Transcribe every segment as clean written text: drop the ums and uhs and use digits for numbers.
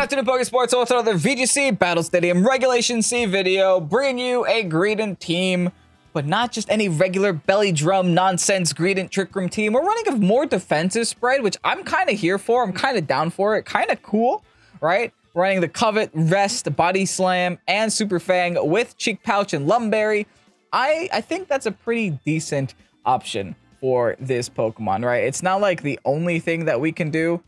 Good afternoon, Pokesports. So it's another VGC Battle Stadium Regulation C video, bringing you a Greedent team, but not just any regular belly drum nonsense Greedent Trick Room team. We're running a more defensive spread, which I'm kind of here for. I'm kind of down for it. Kind of cool, right? Running the Covet, Rest, Body Slam, and Super Fang with Cheek Pouch and Lumberry. I think that's a pretty decent option for this Pokemon, right? It's not like the only thing that we can do,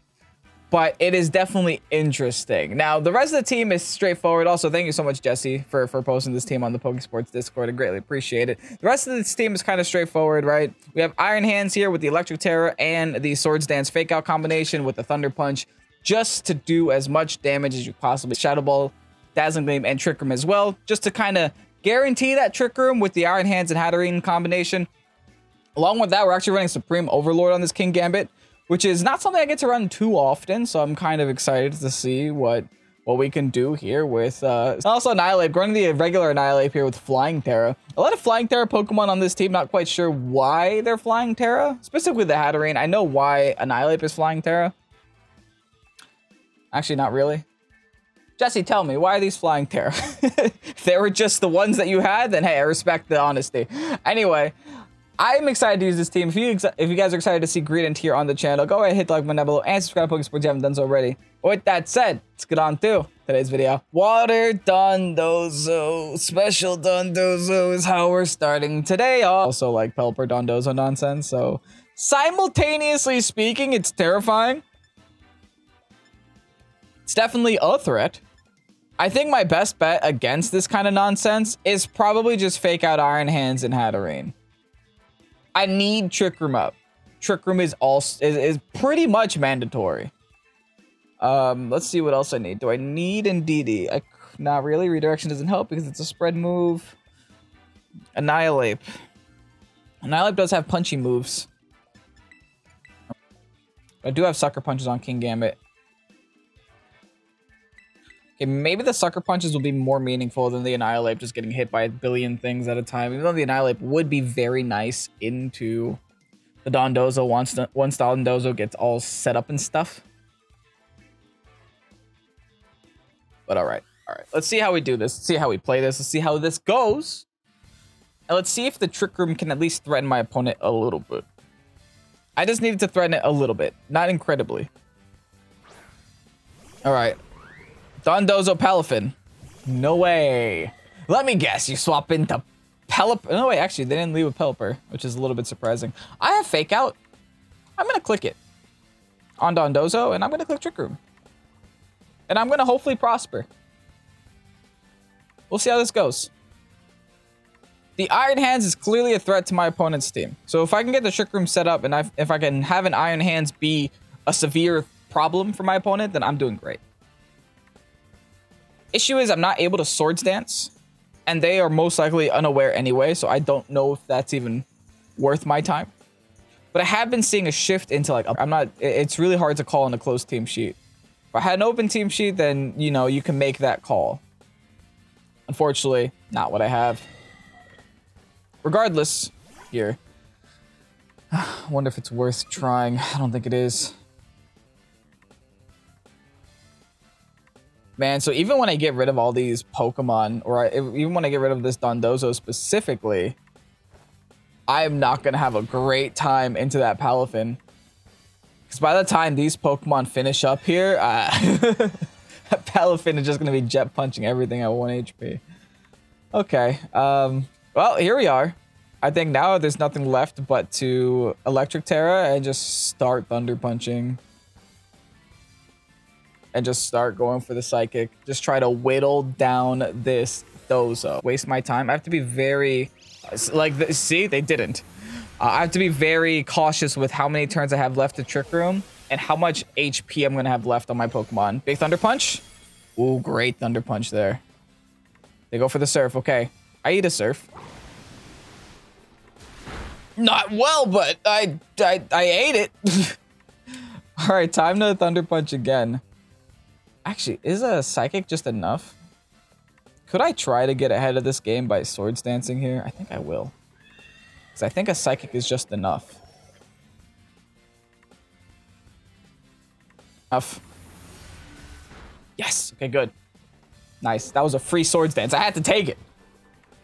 but it is definitely interesting. Now, the rest of the team is straightforward. Also, thank you so much, Jesse, for posting this team on the Pokesports Discord. I greatly appreciate it. The rest of this team is kind of straightforward, right? We have Iron Hands here with the Electric Terror and the Swords Dance Fake Out combination with the Thunder Punch, just to do as much damage as you possibly. Shadow Ball, Dazzling Gleam, and Trick Room as well, just to kind of guarantee that Trick Room with the Iron Hands and Hatterene combination. Along with that, we're actually running Supreme Overlord on this Kingambit, which is not something I get to run too often, so I'm kind of excited to see what we can do here with also Annihilape. Running the regular Annihilape here with Flying Terra. A lot of Flying Terra Pokemon on this team, not quite sure why they're Flying Terra, specifically the Hatterene. I know why Annihilape is Flying Terra. Actually, not really. Jesse, tell me, why are these Flying Terra? If they were just the ones that you had, then hey, I respect the honesty. Anyway, I'm excited to use this team. If you guys are excited to see Greedent here on the channel, go ahead, hit the like button down below, and subscribe to Pokesports if you haven't done so already. With that said, let's get on to today's video. Water Dondozo, special Dondozo is how we're starting today. Also like Pelipper Dondozo nonsense, so simultaneously speaking, it's terrifying. It's definitely a threat. I think my best bet against this kind of nonsense is probably just fake out Iron Hands and Hatterene. I need Trick Room up. Trick Room is pretty much mandatory. Let's see what else I need. Do I need Indeedee? Not really. Redirection doesn't help because it's a spread move. Annihilape. Annihilape does have punchy moves. I do have Sucker Punches on Kingambit. Okay, maybe the Sucker Punches will be more meaningful than the Annihilape just getting hit by a billion things at a time. Even though the Annihilape would be very nice into the Dondozo once Dondozo gets all set up and stuff. But all right. Let's see how we do this. Let's see how we play this. Let's see how this goes. And let's see if the Trick Room can at least threaten my opponent a little bit. I just needed to threaten it a little bit, not incredibly. All right. Dondozo Palafin. No way. Let me guess, you swap into Pelipper. No way, actually, they didn't leave with Pelipper, which is a little bit surprising. I have Fake Out. I'm going to click it on Dondozo, and I'm going to click Trick Room. And I'm going to hopefully prosper. We'll see how this goes. The Iron Hands is clearly a threat to my opponent's team. So if I can get the Trick Room set up, and if I can have an Iron Hands be a severe problem for my opponent, then I'm doing great. Issue is I'm not able to Swords Dance, and they are most likely unaware anyway, so I don't know if that's even worth my time. But I have been seeing a shift into like, it's really hard to call on a closed team sheet. If I had an open team sheet, then, you know, you can make that call. Unfortunately, not what I have. Regardless, here. I wonder if it's worth trying. I don't think it is. Man, so even when I get rid of all these Pokemon, or even when I get rid of this Dondozo specifically, I'm not going to have a great time into that Palafin. Because by the time these Pokemon finish up here, Palafin is just going to be jet punching everything at 1 HP. Okay, well, here we are. I think now there's nothing left but to Electric Terra and just start Thunder Punching. And just start going for the Psychic. Just try to whittle down this Dozo. Waste my time. I have to be very... see? They didn't. I have to be very cautious with how many turns I have left to Trick Room and how much HP I'm going to have left on my Pokemon. Big Thunder Punch? Ooh, great Thunder Punch there. They go for the Surf. Okay. I eat a Surf. Not well, but I ate it. All right, time to Thunder Punch again. Actually, is a Psychic just enough? Could I try to get ahead of this game by Swords Dancing here? I think I will. Because I think a Psychic is just enough. Yes. Okay, good. Nice. That was a free Swords Dance. I had to take it.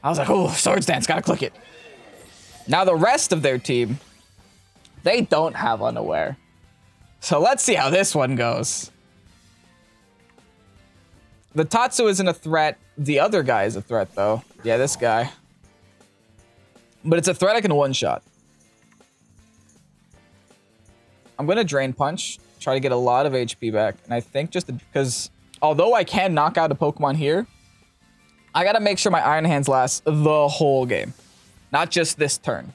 I was like, oh, Swords Dance. Gotta click it. Now the rest of their team, they don't have Unaware. So let's see how this one goes. The Tatsu isn't a threat. The other guy is a threat, though. Yeah, this guy. But it's a threat I can one-shot. I'm going to Drain Punch. Try to get a lot of HP back. And I think just because, although I can knock out a Pokemon here, I got to make sure my Iron Hands last the whole game. Not just this turn.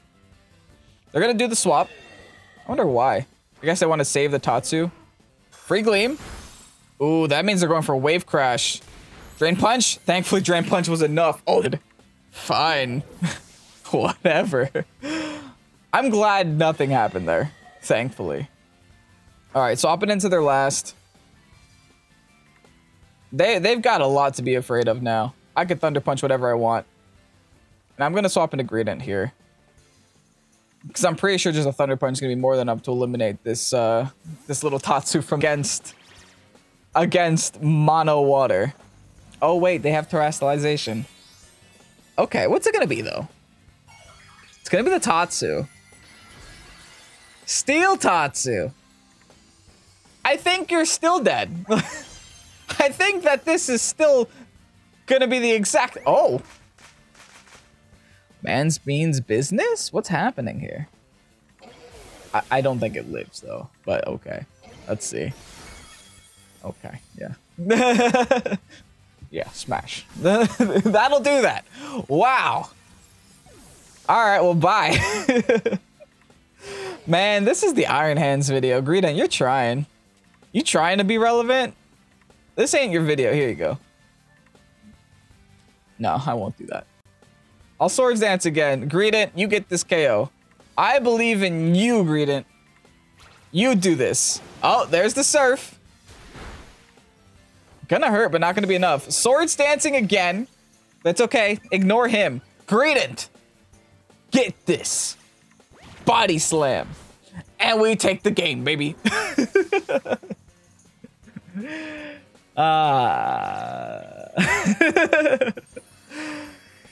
They're going to do the swap. I wonder why. I guess I want to save the Tatsu. Free Gleam. Ooh, that means they're going for Wave Crash. Drain Punch? Thankfully, Drain Punch was enough. Oh, fine. Whatever. I'm glad nothing happened there. Thankfully. Alright, swapping into their last. They've got a lot to be afraid of now. I could Thunder Punch whatever I want. And I'm going to swap into Greedent here. Because I'm pretty sure just a Thunder Punch is going to be more than enough to eliminate this this little Tatsu from against Mono Water. Oh wait, they have Terastallization. Okay, what's it going to be though? It's going to be the Tatsu. Steel Tatsu. I think you're still dead. I think that this is still going to be the exact... Oh. Man's Beans business? What's happening here? I don't think it lives, though. But, okay. Let's see. Okay, yeah. Yeah, smash. That'll do that. Wow. All right, well, bye. Man, this is the Iron Hands video. Greedent, you're trying. You trying to be relevant? This ain't your video. Here you go. No, I won't do that. I'll Swords Dance again. Greedent, you get this KO. I believe in you, Greedent. You do this. Oh, there's the Surf. Gonna hurt, but not gonna be enough. Swords Dancing again. That's okay. Ignore him. Greedent. Get this. Body Slam. And we take the game, baby.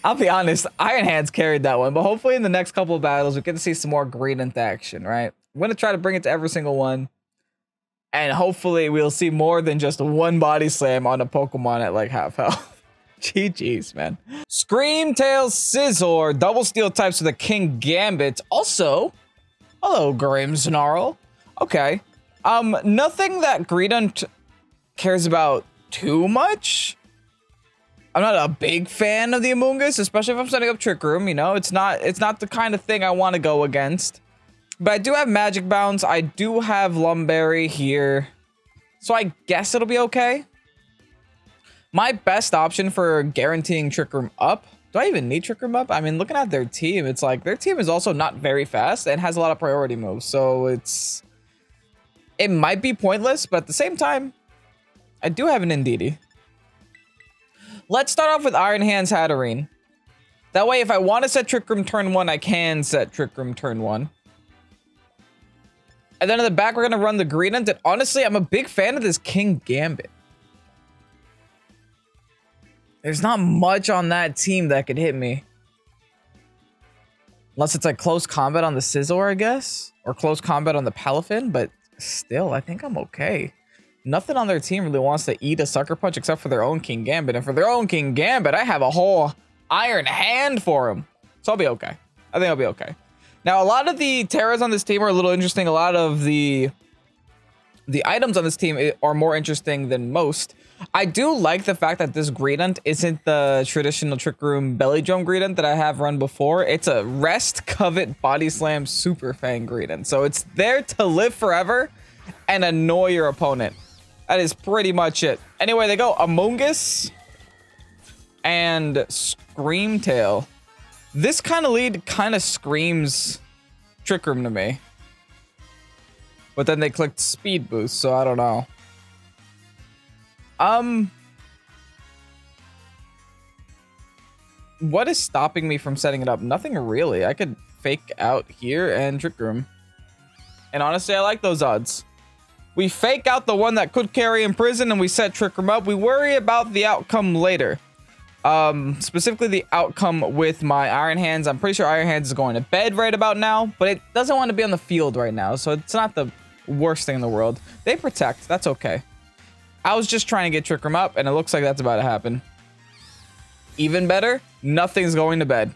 I'll be honest, Iron Hands carried that one, but hopefully in the next couple of battles, we get to see some more Greedent action, right? I'm going to try to bring it to every single one. And hopefully we'll see more than just one Body Slam on a Pokemon at like half health. GG's, man. Screamtail Scizor, double steel types with a King Gambit. Also, hello, Grimmsnarl. Okay. Nothing that Greedent cares about too much. I'm not a big fan of the Amoonguss, especially if I'm setting up Trick Room, you know? It's not the kind of thing I want to go against. But I do have Magic Bounce. I do have Lumberry here. So I guess it'll be okay. My best option for guaranteeing Trick Room up. Do I even need Trick Room up? I mean, looking at their team, it's like their team is also not very fast and has a lot of priority moves. So it might be pointless, but at the same time, I do have an Indeedee. Let's start off with Iron Hands Hatterene. That way, if I want to set Trick Room turn 1, I can set Trick Room turn 1. And then in the back, we're going to run the Greedent. And honestly, I'm a big fan of this King Gambit. There's not much on that team that could hit me. Unless it's like close combat on the Scizor, I guess. Or close combat on the Palafin. But still, I think I'm okay. Nothing on their team really wants to eat a Sucker Punch except for their own King Gambit. And for their own King Gambit, I have a whole Iron Hand for him. So I'll be okay. I think I'll be okay. Now, a lot of the Terras on this team are a little interesting. A lot of the items on this team are more interesting than most. I do like the fact that this Greedent isn't the traditional Trick Room Belly Drum Greedent that I have run before. It's a Rest, Covet, Body Slam, Super Fang Greedent. So it's there to live forever and annoy your opponent. That is pretty much it. Anyway, they go Amoonguss and Screamtail. This kind of lead kind of screams Trick Room to me. But then they clicked Speed Boost, so I don't know. What is stopping me from setting it up? Nothing really. I could fake out here and Trick Room. And honestly, I like those odds. We fake out the one that could carry in prison and we set Trick Room up. We worry about the outcome later. Specifically the outcome with my Iron Hands. I'm pretty sure Iron Hands is going to bed right about now, but it doesn't want to be on the field right now, so it's not the worst thing in the world. They protect. That's okay. I was just trying to get Trick Room up, and it looks like that's about to happen. Even better, nothing's going to bed.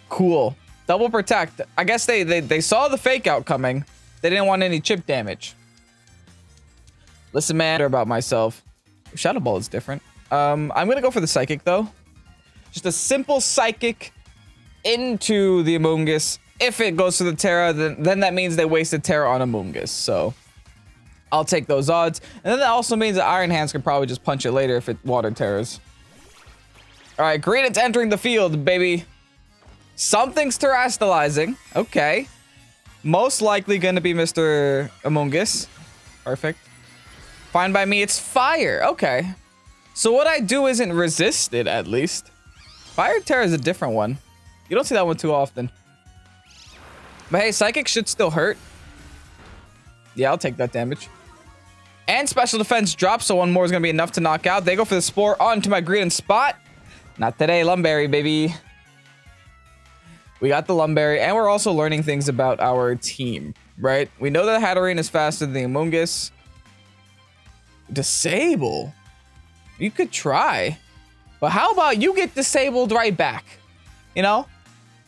Cool. Double protect. I guess they saw the fake out coming. They didn't want any chip damage. Listen, man, about myself. Shadow Ball is different. I'm gonna go for the Psychic though. Just a simple Psychic into the Amoonguss. If it goes to the Terra, then that means they wasted Terra on Amoonguss. So I'll take those odds. And then that also means that Iron Hands can probably just punch it later if it water Terras. All right, Greedent's entering the field, baby. Something's terastallizing. Okay. Most likely gonna be Mr. Amoonguss. Perfect. Fine by me, it's fire. Okay. So what I do isn't resisted, at least. Fire Terra is a different one. You don't see that one too often. But hey, Psychic should still hurt. Yeah, I'll take that damage. And Special Defense drops, so one more is going to be enough to knock out. They go for the Spore onto my Greedent spot. Not today, Lumberry, baby. We got the Lumberry, and we're also learning things about our team, right? We know that Hatterene is faster than the Amoonguss. Disable? You could try. But how about you get disabled right back? You know?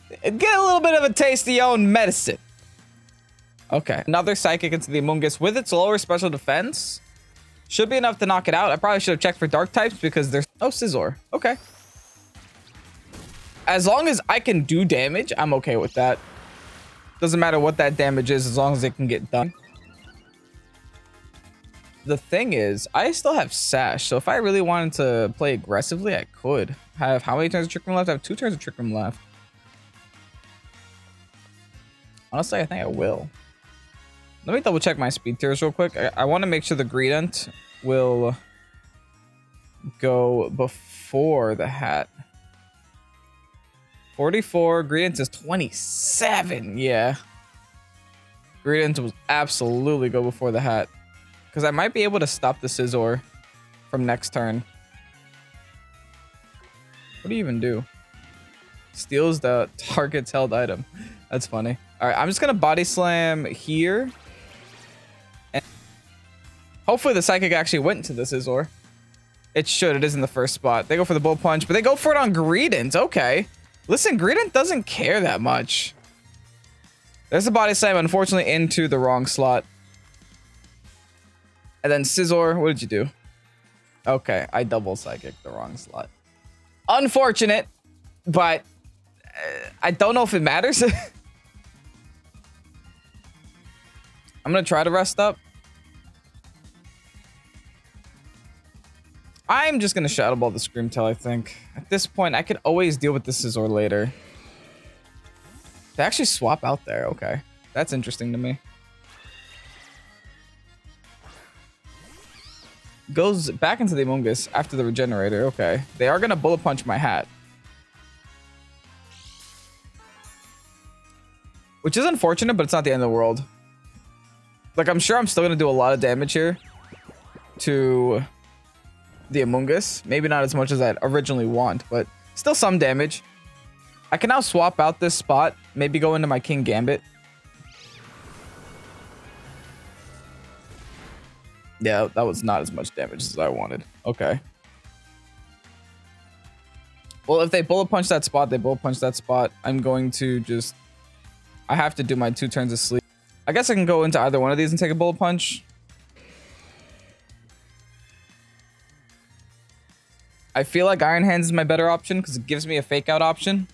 Get a little bit of a taste of your own medicine. Okay. Another Psychic into the Amoonguss with its lower special defense. Should be enough to knock it out. I probably should have checked for dark types because there's... Oh, Scizor. Okay. As long as I can do damage, I'm okay with that. Doesn't matter what that damage is as long as it can get done. The thing is, I still have Sash, so if I really wanted to play aggressively, I could. Have how many turns of Trick Room left? I have 2 turns of Trick Room left. Honestly, I think I will. Let me double check my speed tiers real quick. I want to make sure the Greedent will go before the hat. 44, Greedent is 27. Yeah. Greedent will absolutely go before the hat. Because I might be able to stop the Scizor from next turn. What do you even do? Steals the target's held item. That's funny. All right, I'm just going to Body Slam here. And hopefully the Psychic actually went to the Scizor. It should. It is in the first spot. They go for the Bull Punch, but they go for it on Greedent. Okay. Listen, Greedent doesn't care that much. There's a Body Slam, unfortunately, into the wrong slot. And then Scizor, what did you do? Okay, I double Psychic the wrong slot. Unfortunate, but I don't know if it matters. I'm going to try to rest up. I'm just going to Shadow Ball the Screamtail, I think. At this point, I could always deal with the Scizor later. They actually swap out there. Okay. That's interesting to me. Goes back into the Amoonguss after the Regenerator. Okay. They are going to Bullet Punch my hat. Which is unfortunate, but it's not the end of the world. Like, I'm sure I'm still going to do a lot of damage here to the Amoonguss. Maybe not as much as I'd originally want, but still some damage. I can now swap out this spot. Maybe go into my King Gambit. Yeah, that was not as much damage as I wanted. Okay. Well, if they Bullet Punch that spot, they Bullet Punch that spot. I'm going to just... I have to do my 2 turns of sleep. I guess I can go into either one of these and take a Bullet Punch. I feel like Iron Hands is my better option because it gives me a Fake Out option.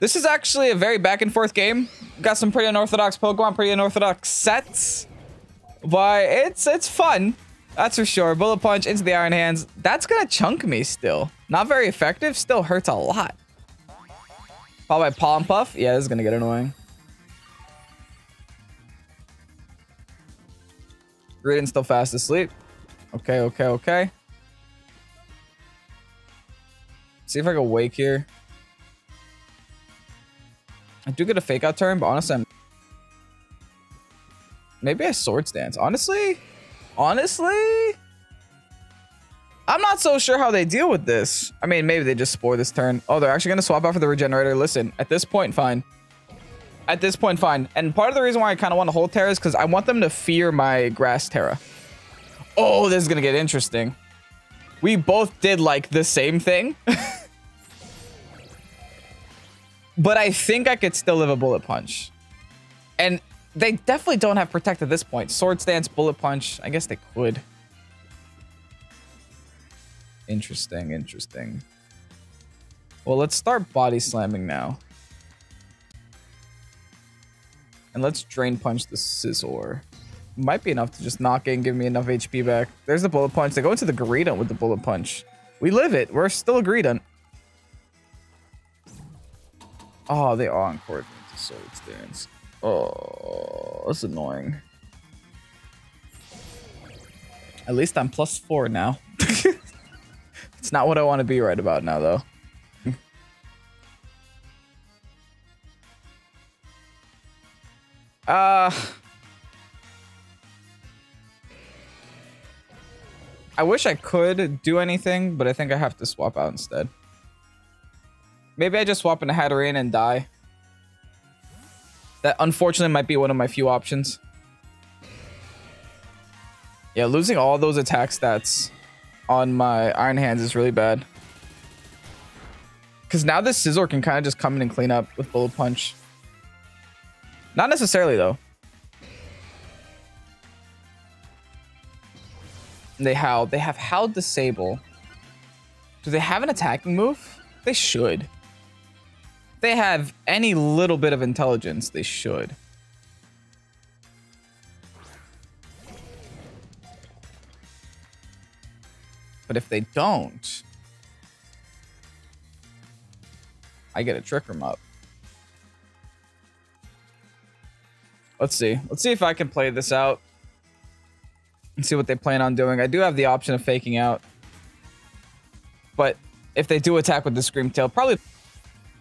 This is actually a very back and forth game. Got some pretty unorthodox Pokemon, pretty unorthodox sets. But it's fun. That's for sure. Bullet Punch into the Iron Hands. That's going to chunk me still. Not very effective. Still hurts a lot. Followed by Pollen Puff. Yeah, this is going to get annoying. Greedent's still fast asleep. Okay, okay, okay. See if I can wake here. I do get a Fake Out turn, but honestly, Maybe I Swords Dance. Honestly, I'm not so sure how they deal with this. I mean, maybe they just Spore this turn. Oh, they're actually going to swap out for the Regenerator. Listen, at this point, fine. At this point, fine. And part of the reason why I kind of want to hold Terra is because I want them to fear my Grass Terra. Oh, this is going to get interesting. We both did like the same thing. But I think I could still live a Bullet Punch. And they definitely don't have Protect at this point. Swords Dance, Bullet Punch. I guess they could. Interesting, interesting. Well, let's start Body Slamming now. And let's Drain Punch the Scizor. Might be enough to just knock it and give me enough HP back. There's the Bullet Punch. They go into the Greedent with the Bullet Punch. We live it. We're still a Greedent. Oh, they are Encore into Swords Dance. Oh, that's annoying. At least I'm +4 now. It's not what I want to be right about now, though. I wish I could do anything, but I think I have to swap out instead. Maybe I just swap into Hatterene and die. That unfortunately might be one of my few options. Yeah, losing all those attack stats on my Iron Hands is really bad. Because now this Scizor can kind of just come in and clean up with Bullet Punch. Not necessarily, though. They Howl. They have Howl Disable. Do they have an attacking move? They should. If they have any little bit of intelligence, they should. But if they don't, I get a Trick Room up. Let's see. Let's see if I can play this out and see what they plan on doing. I do have the option of faking out. But if they do attack with the Scream Tail, probably...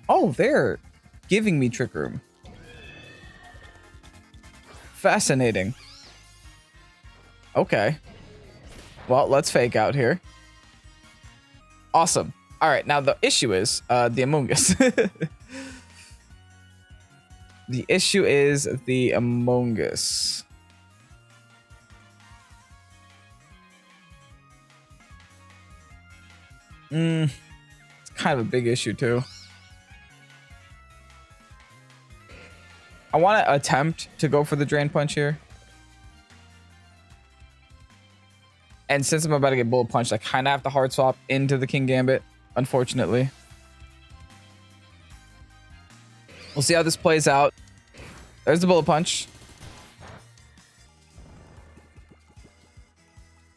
Oh, they're giving me Trick Room. Fascinating. Okay. Well, let's fake out here. Awesome. All right, now the issue is the Amoonguss. The issue is the Amoonguss. It's kind of a big issue too. I want to attempt to go for the Drain Punch here. And since I'm about to get Bullet Punched, I kind of have to hard swap into the Kingambit, unfortunately. We'll see how this plays out. There's the Bullet Punch.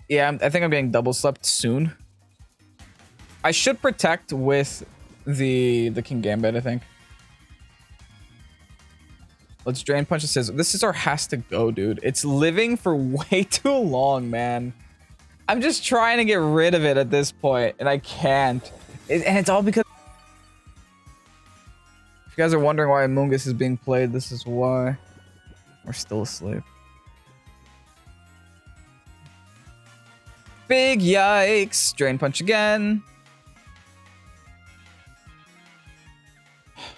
Yeah, I think I'm getting double slept soon. I should Protect with the Kingambit, I think. Let's Drain Punch the Scizor. This Scizor has to go, dude. It's living for way too long, man. I'm just trying to get rid of it at this point, and I can't. And it's all because... If you guys are wondering why Amoonguss is being played, this is why. We're still asleep. Big yikes. Drain Punch again.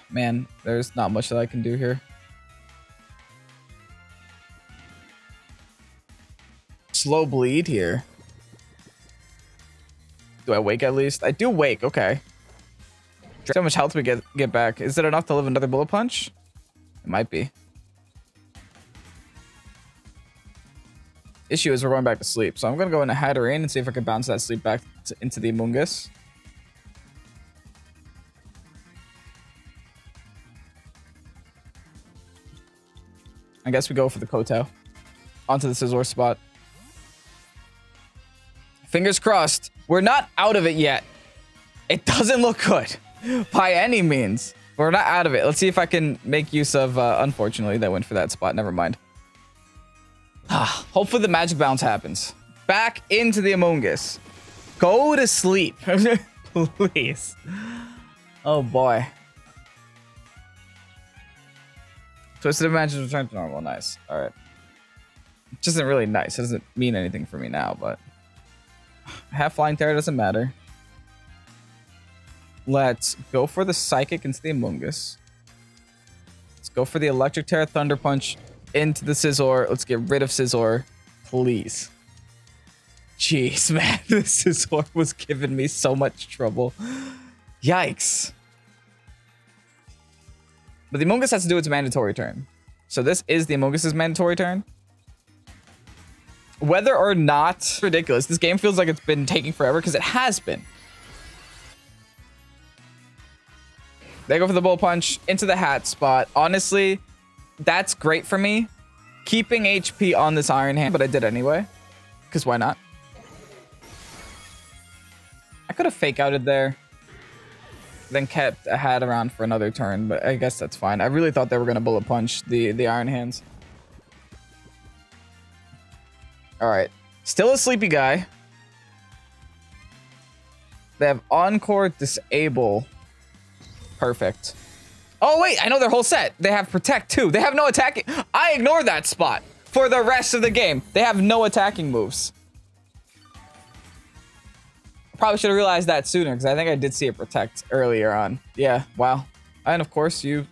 Man, there's not much that I can do here. Slow bleed here. Do I wake at least? I do wake, okay. See how much health we get back. Is it enough to live another Bullet Punch? It might be. Issue is we're going back to sleep. So I'm going to go into Hatterene and see if I can bounce that sleep back into the Amoonguss. I guess we go for the Koto. Onto the Scizor spot. Fingers crossed. We're not out of it yet. It doesn't look good by any means. We're not out of it. Let's see if I can make use of... unfortunately, that went for that spot. Never mind. Hopefully the magic bounce happens. Back into the Amoonguss. Go to sleep. Please. Oh, boy. Twisted Imagin's return to normal. Nice. All right. Which isn't really nice. It doesn't mean anything for me now, but half flying terror doesn't matter. Let's go for the Psychic into the Amoonguss. Let's go for the Electric Terror Thunder Punch into the Scizor. Let's get rid of Scizor, please. Jeez, man, the Scizor was giving me so much trouble. Yikes. But the Amoonguss has to do its mandatory turn. So this is the Amoonguss's mandatory turn. Whether or not ridiculous, this game feels like it's been taking forever because it has been. They go for the Bull Punch into the hat spot. Honestly, that's great for me. Keeping HP on this Iron Hand, but I did anyway. Because why not? I could have fake outed there. Then kept a hat around for another turn, but I guess that's fine. I really thought they were going to Bullet Punch the Iron Hands. Alright. Still a sleepy guy. They have Encore, Disable. Perfect. Oh, wait. I know their whole set. They have Protect, too. They have no attacking. I ignore that spot for the rest of the game. They have no attacking moves. Probably should have realized that sooner, because I think I did see a Protect earlier on. Yeah, wow. And, of course, you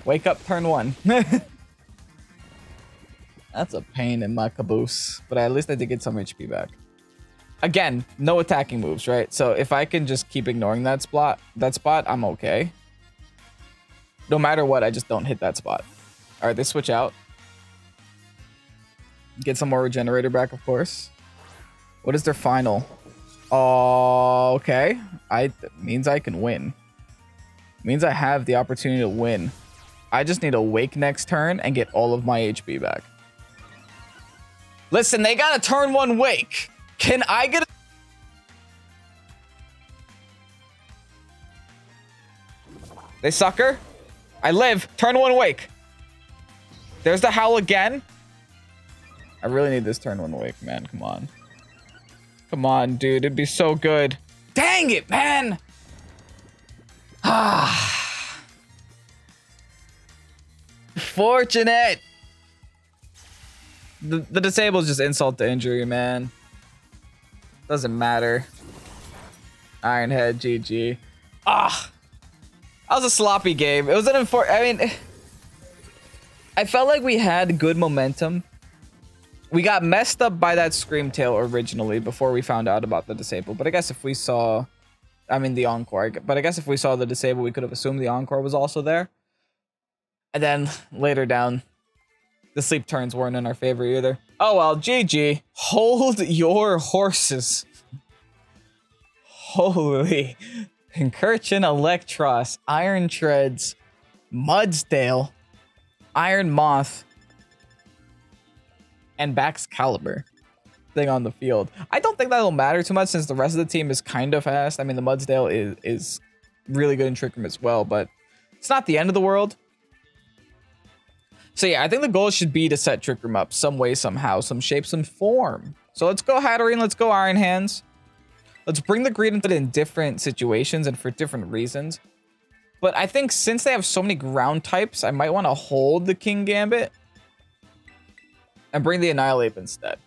wake up turn 1. That's a pain in my caboose. But at least I did get some HP back. Again, no attacking moves, right? So if I can just keep ignoring that spot, I'm okay. No matter what, I just don't hit that spot. All right, they switch out. Get some more Regenerator back, of course. What is their final? Oh, okay. Means I can win. Means I have the opportunity to win. I just need to Wake next turn and get all of my HP back. Listen, they got a turn 1 Wake. Can I get a... They sucker. I live. Turn 1 Wake. There's the Howl again. I really need this turn 1 Wake, man. Come on. Come on, dude. It'd be so good. Dang it, man. Ah. Fortunate. The disable is just insult to injury, man. Doesn't matter. Iron Head, GG. Ah, that was a sloppy game. It was an I mean, I felt like we had good momentum. We got messed up by that Scream Tail originally before we found out about the disable. But I guess if we saw, I mean the Encore. But I guess if we saw the disable, we could have assumed the Encore was also there. And then later down, the sleep turns weren't in our favor either. Oh well, GG. Hold your horses. Holy. Pincurchin, Electros, Iron Treads, Mudsdale, Iron Moth, and Baxcalibur thing on the field. I don't think that'll matter too much since the rest of the team is kind of fast. I mean, the Mudsdale is really good in Trick Room as well, but it's not the end of the world. So yeah, I think the goal should be to set Trick Room up some way, somehow, some shape, some form. So let's go Hatterene, let's go Iron Hands. Let's bring the Greedent in different situations and for different reasons. But I think since they have so many ground types, I might want to hold the King Gambit and bring the Annihilate instead.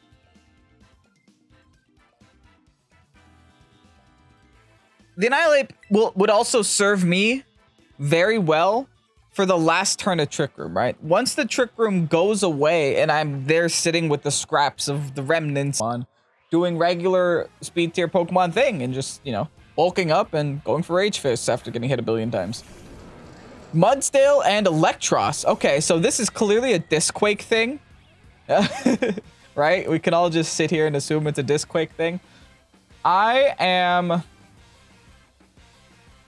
The Annihilate would also serve me very well for the last turn of Trick Room, right? Once the Trick Room goes away and I'm there sitting with the scraps of the remnants on, doing regular speed tier Pokemon thing and just, you know, bulking up and going for Rage Fists after getting hit a billion times. Mudsdale and Electros. Okay, so this is clearly a Disquake thing. Right? We can all just sit here and assume it's a Disquake thing. I'm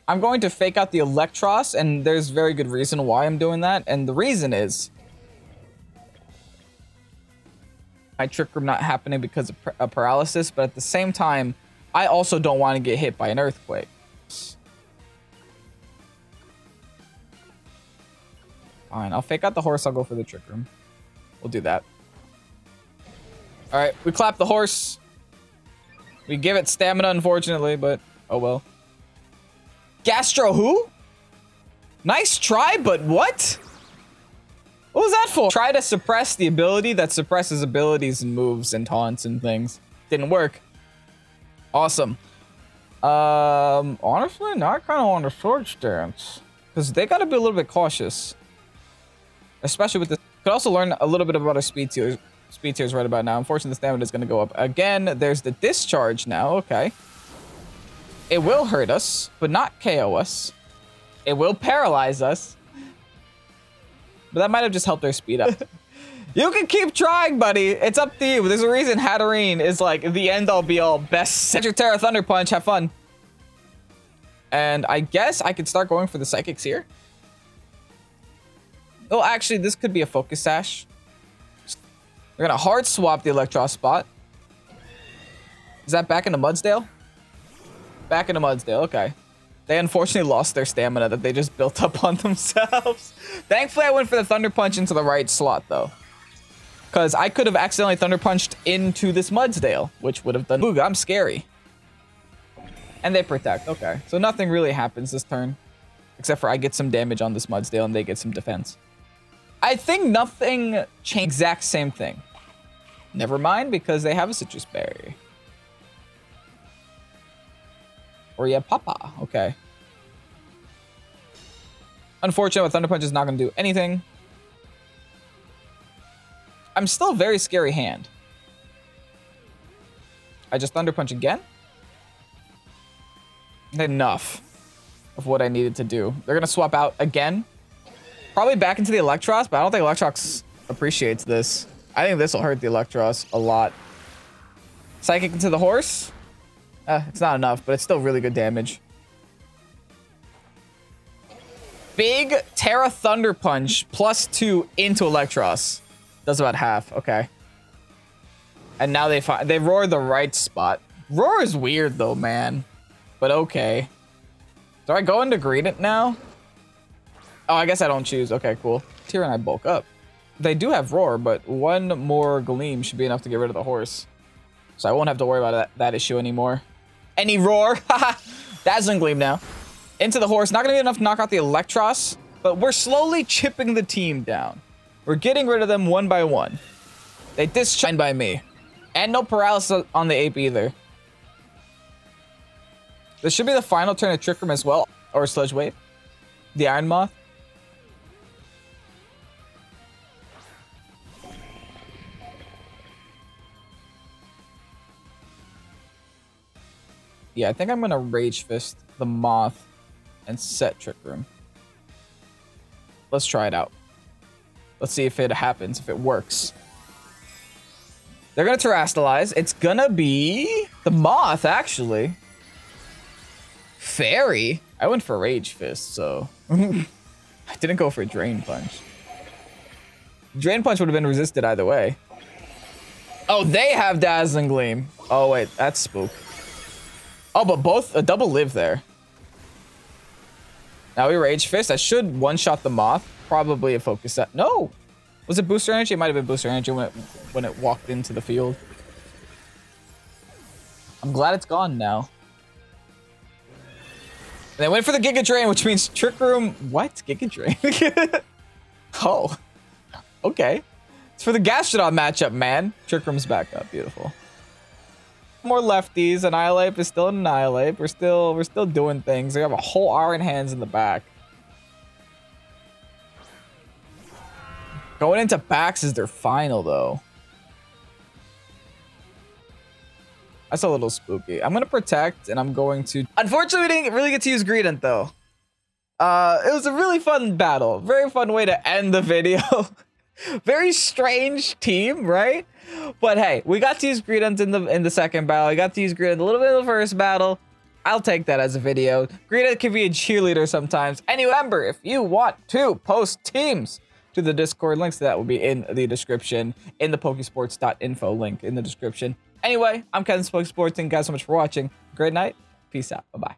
going to fake out the Electros, and there's very good reason why I'm doing that. And the reason is my Trick Room not happening because of a paralysis, but at the same time, I also don't want to get hit by an Earthquake. Fine, I'll fake out the horse, I'll go for the Trick Room. We'll do that. Alright, we clap the horse. We give it stamina, unfortunately, but oh well. Gastro who? Nice try, but what? What was that for? Try to suppress the ability that suppresses abilities and moves and taunts and things. Didn't work. Awesome. Honestly, now I kind of want a sword stance. Because they got to be a little bit cautious. Especially with this. Could also learn a little bit about our speed tiers right about now. Unfortunately, the stamina is going to go up. Again, there's the discharge now. Okay. It will hurt us, but not KO us. It will paralyze us. But that might have just helped their speed up. You can keep trying, buddy. It's up to you. There's a reason Hatterene is like the end-all be-all best. Set your Terra Thunder Punch. Have fun. And I guess I could start going for the Psychics here. Oh, actually, this could be a Focus Sash. We're going to hard swap the Electros spot. Is that back into Mudsdale? Back into Mudsdale. Okay. They unfortunately lost their stamina that they just built up on themselves. Thankfully, I went for the Thunder Punch into the right slot, though. Because I could have accidentally Thunder Punched into this Mudsdale, which would have done... Ooh, I'm scary. And they protect. Okay. So nothing really happens this turn. Except for I get some damage on this Mudsdale and they get some defense. I think nothing changed. Exact same thing. Never mind, because they have a Citrus Berry. Or yeah, Papa. Okay. Unfortunately, Thunder Punch is not going to do anything. I'm still a very scary hand. I just Thunder Punch again? Enough of what I needed to do. They're going to swap out again. Probably back into the Electros, but I don't think Electrox appreciates this. I think this will hurt the Electros a lot. Psychic into the horse. It's not enough, but it's still really good damage. Big Terra Thunder Punch +2 into Electros. Does about half. Okay. And now they roar the right spot. Roar is weird though, man. But okay. Do I go into Greedent now? Oh, I guess I don't choose. Okay, cool. Tyr and I bulk up. They do have Roar, but one more Gleam should be enough to get rid of the horse. So I won't have to worry about that issue anymore. Any Roar? Haha. Dazzling Gleam now. Into the horse. Not going to be enough to knock out the Electros, but we're slowly chipping the team down. We're getting rid of them one by one. They discharge by me. And no paralysis on the ape either. This should be the final turn of Trick Room as well. Or Sludge Wave. The Iron Moth. Yeah, I think I'm going to Rage Fist the Moth and set Trick Room. Let's try it out. Let's see if it happens, if it works. They're going to Terrastalize. It's going to be the Moth, actually. Fairy? I went for Rage Fist, so... I didn't go for a Drain Punch. Drain Punch would have been resisted either way. Oh, they have Dazzling Gleam. Oh, wait, that's Spook. Oh, but both... A double live there. Now we Rage Fist. I should one-shot the Moth. Probably a Focus Set. No! Was it Booster Energy? It might have been Booster Energy when it walked into the field. I'm glad it's gone now. And they went for the Giga Drain, which means Trick Room... What? Giga Drain? Oh. Okay. It's for the Gastrodon matchup, man. Trick Room's back up. Beautiful. More lefties. Annihilate is still an Annihilate. We're still doing things. We have a whole Iron Hands in the back. Going into Bax is their final, though. That's a little spooky. I'm going to Protect, and I'm going to... Unfortunately, we didn't really get to use Greedent, though. It was a really fun battle. Very fun way to end the video. Very strange team, right? But hey, we got to use Greedent in the second battle. I got to use Greedent a little bit in the first battle. I'll take that as a video. Greedent can be a cheerleader sometimes. And remember, if you want to post teams to the Discord, links to that will be in the description, in the Pokesports.info link in the description. Anyway, I'm Kevin Pokesports. Thank you guys so much for watching. Great night. Peace out. Bye-bye.